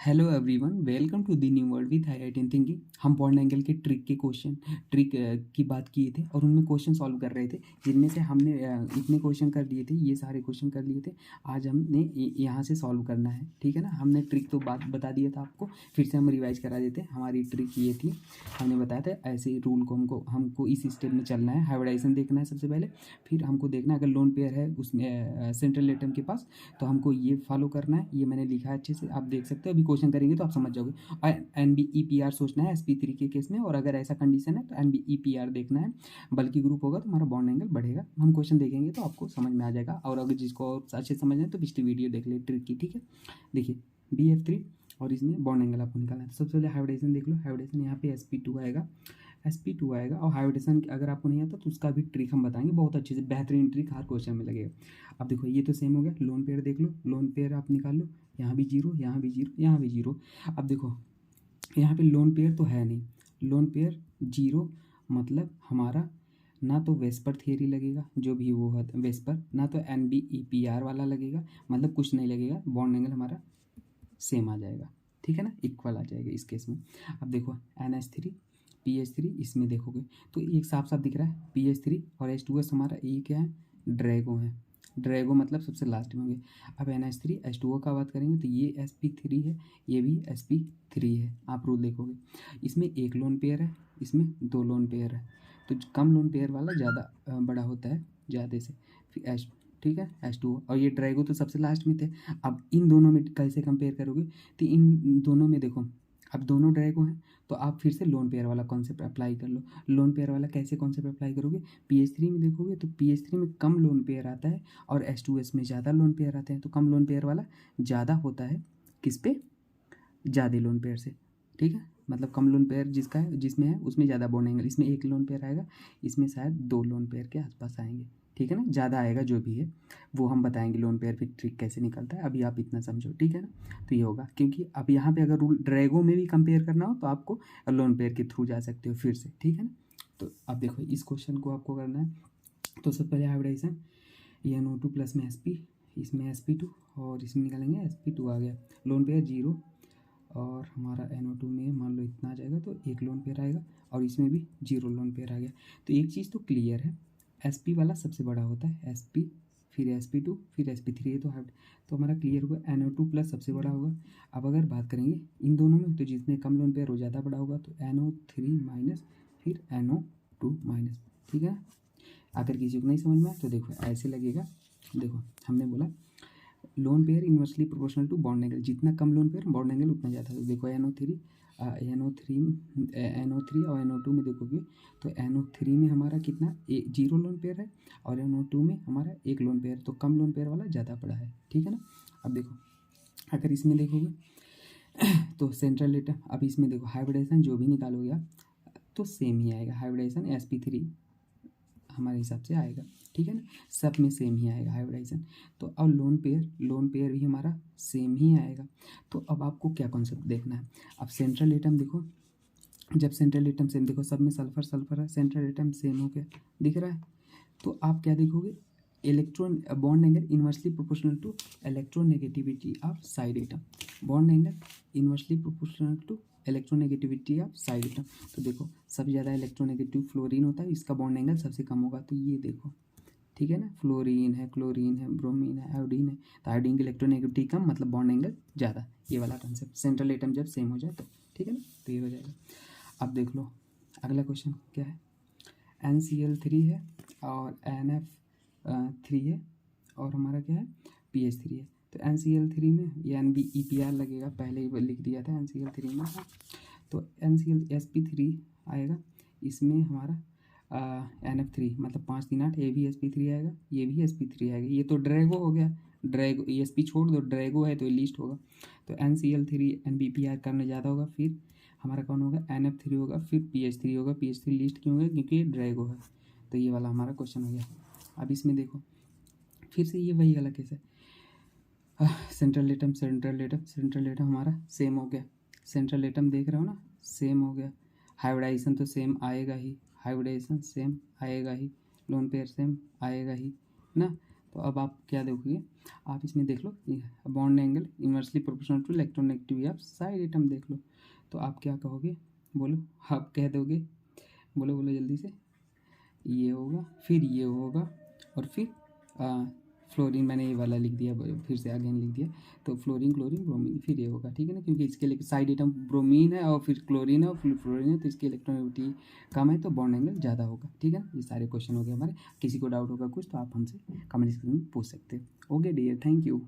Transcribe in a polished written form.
Hello everyone, welcome to the new world with highlighting thinking. हम bond angle के trick की बात किए थे और उनमें क्वेश्चन सॉल्व कर रहे थे, जिनमें से हमने इतने क्वेश्चन कर लिए थे, ये सारे क्वेश्चन कर लिए थे। आज हमने यहाँ से सॉल्व करना है, ठीक है ना। हमने ट्रिक तो बात बता दिया था आपको, फिर से हम रिवाइज करा देते हैं। हमारी ट्रिक ये थी, हमने बताया था ऐसे रूल को हमको इस स्टेप में चलना है। हाइब्रिडाइजेशन देखना है सबसे पहले, फिर हमको देखना है अगर लोन पेयर है उसमें सेंट्रल एटम के पास, तो हमको ये फॉलो करना है। ये मैंने लिखा है अच्छे से, आप देख सकते हो। अभी क्वेश्चन करेंगे तो आप समझ जाओगे। और NBEPR सोचना है SP3 के केस में, और अगर ऐसा कंडीशन है तो NBEPR देखना है। बल्कि ग्रुप होगा तो हमारा बॉन्ड एंगल बढ़ेगा। हम क्वेश्चन देखेंगे तो आपको समझ में आ जाएगा। और अगर जिसको और अच्छे समझना है तो पिछली वीडियो देख ले ट्रिक की, ठीक है। देखिए BF3 और इसमें बॉन्ड एंगल आपको निकालना है। तो सबसे पहले हाइब्रिडेशन देख लो। हाइब्रिडेशन यहाँ पे SP2 आएगा, SP2 आएगा। और हाइब्रिडेशन अगर आपको नहीं आता तो उसका भी ट्रिक हम बताएंगे, बहुत अच्छे से, बेहतरीन ट्रिक हर क्वेश्चन में लगेगा। अब देखो ये तो सेम हो गया। लोन पेयर देख लो, लोन पेयर आप निकाल लो। यहाँ भी जीरो, यहाँ भी जीरो, यहाँ भी जीरो। अब देखो यहाँ पे लोन पेयर तो है नहीं, लोन पेयर जीरो, मतलब हमारा ना तो वेस्पर थियरी लगेगा, जो भी वो है वेस्पर, ना तो NBEPR वाला लगेगा, मतलब कुछ नहीं लगेगा। बॉन्ड एंगल हमारा सेम आ जाएगा, ठीक है ना, इक्वल आ जाएगा इस केस में। अब देखो NH3 PH3, इसमें देखोगे तो एक साफ साफ दिख रहा है PH3 और H2S हमारा ये क्या है, ड्रैगो है। ड्रैगो मतलब सबसे लास्ट में होंगे। अब NH3 H2O का बात करेंगे तो ये SP3 है, ये भी SP3 है। आप रूल देखोगे, इसमें एक लोन पेयर है, इसमें दो लोन पेयर है, तो कम लोन पेयर वाला ज़्यादा बड़ा होता है ज़्यादा से। फिर H, ठीक है, H2O, और ये ड्रैगो तो सबसे लास्ट में थे। अब इन दोनों में कैसे कंपेयर करोगे, तो इन दोनों में देखो, अब दोनों ड्रैगो हैं तो आप फिर से लोन पेयर वाला कॉन्सेप्ट अप्लाई कर लो। लोन पेयर वाला कैसे कॉन्सेप्ट अप्लाई करोगे, PH3 में देखोगे तो PH3 में कम लोन पेयर आता है और H2S में ज़्यादा लोन पेयर आते हैं, तो कम लोन पेयर वाला ज़्यादा होता है किस पे, ज़्यादा लोन पेयर से, ठीक है। मतलब कम लोन पेयर जिसका है, जिसमें है, उसमें ज़्यादा बॉन्ड एंगल। इसमें एक लोन पेयर आएगा, इसमें शायद दो लोन पेयर के आसपास आएंगे, ठीक है ना, ज़्यादा आएगा जो भी है वो हम बताएंगे। लोन पेयर फिर ट्रिक कैसे निकलता है, अभी आप इतना समझो, ठीक है ना। तो ये होगा, क्योंकि अब यहाँ पे अगर रूल ड्रैगो में भी कंपेयर करना हो तो आपको लोन पेयर के थ्रू जा सकते हो फिर से, ठीक है ना। तो अब देखो इस क्वेश्चन को आपको करना है। तो सबसे पहले हाइब्रिडाइजेशन, ये NO2 प्लस में SP, इसमें SP2 और इसमें निकालेंगे SP2 आ गया। लोन पेयर जीरो, और हमारा NO2 में मान लो इतना आ जाएगा तो एक लोन पेयर आएगा, और इसमें भी जीरो लोन पेयर आ गया। तो एक चीज़ तो क्लियर है, SP वाला सबसे बड़ा होता है, SP, फिर SP2, फिर SP3, तो तो हमारा क्लियर हुआ NO2 प्लस सबसे बड़ा होगा। अब अगर बात करेंगे इन दोनों में, तो जितने कम लोन पेयर वो ज़्यादा बड़ा होगा, तो NO3 माइनस फिर NO2 माइनस, ठीक है। अगर किसी को नहीं समझ में आए तो देखो ऐसे लगेगा। देखो हमने बोला lone pair inversely proportional to bond angle, जितना कम लोन पेयर बॉन्ड एंगल उतना ज़्यादा। तो देखो NO3 और NO2 में देखोगे तो NO3 में हमारा कितना, जीरो लोन पेयर है, और NO2 में हमारा एक लोन पेयर, तो कम लोन पेयर वाला ज़्यादा बड़ा है, ठीक है ना। अब देखो अगर इसमें देखोगे तो सेंट्रल एटम, अब इसमें देखो हाइब्रिडेशन जो भी निकालोगे आप तो सेम ही आएगा। हाइब्रिडेशन SP3 हमारे हिसाब से आएगा, ठीक है ना, सब में सेम ही आएगा हाइब्रिडाइजेशन। तो अब लोन पेयर भी हमारा सेम ही आएगा। तो अब आपको क्या कॉन्सेप्ट देखना है, अब सेंट्रल एटम देखो, जब सेंट्रल एटम सेम, देखो सब में सल्फर सल्फर है, सेंट्रल एटम सेम हो गया, दिख रहा है। तो आप क्या देखोगे, electron bond angle inversely proportional to electronegativity of side atom, bond angle inversely proportional to electronegativity of side atom. तो देखो सबसे ज़्यादा इलेक्ट्रोनेगेटिव फ्लोरीन होता है, इसका बॉन्ड एंगल सबसे कम होगा, तो ये देखो, ठीक है ना, फ्लोरीन है, क्लोरीन है, ब्रोमीन है, आयोडीन है, तो आयोडीन की इलेक्ट्रोनेगेटिविटी कम, मतलब बॉन्ड एंगल ज़्यादा, ये वाला कंसेप्ट। सेंट्रल एटम जब सेम हो जाए तो, ठीक है ना, तो ये हो जाएगा। अब देख लो अगला क्वेश्चन क्या है, NCl3 है और NF3 है, और हमारा क्या है PH3 है। तो NCl3 में ये NBEPR लगेगा, पहले ही लिख दिया था NCl3 में। तो SP3 आएगा, इसमें हमारा NF3, मतलब 5 3 8, ये भी SP3 आएगा, ये भी SP3 आएगा। ये तो ड्रैगो हो गया, ड्रैगो ESP छोड़ दो, ड्रैगो है तो ये लिस्ट होगा। तो NCl3 NBEPR करने ज़्यादा होगा, फिर हमारा कौन होगा, NF3 होगा, फिर PH3 होगा। PH3 लिस्ट क्यों होगा, क्योंकि ये ड्रैगो है। तो ये वाला हमारा क्वेश्चन हो गया। अब इसमें देखो फिर से ये वही वाला केस है, सेंट्रल एटम हमारा सेम हो गया। सेंट्रल एटम देख रहे हो ना, सेम हो गया। हाइब्रिडाइजेशन तो सेम आएगा ही, हाइब्रिडाइजेशन सेम आएगा ही, लोन पेयर सेम आएगा ही ना। तो अब आप क्या देखोगे, आप इसमें देख लो bond angle inversely proportional to electronegativity of side atom देख लो। तो आप क्या कहोगे, बोलो, आप कह दोगे, बोलो बोलो जल्दी से। ये होगा, फिर ये होगा, और फिर फ्लोरीन, मैंने ये वाला लिख दिया, फिर से अगेन लिख दिया। तो फ्लोरीन क्लोरीन ब्रोमीन, फिर ये होगा, ठीक है ना, क्योंकि इसके लिए साइड एटम ब्रोमीन है और फिर क्लोरीन है और फिर फ्लोरीन है, तो इसकी इलेक्ट्रोनेगेटिविटी कम है तो बॉन्ड एंगल ज़्यादा होगा, ठीक है ना। ये सारे क्वेश्चन हो गए हमारे। किसी को डाउट होगा कुछ तो आप हमसे कमेंट सेक्शन में पूछ सकते हो। Okay dear, thank you.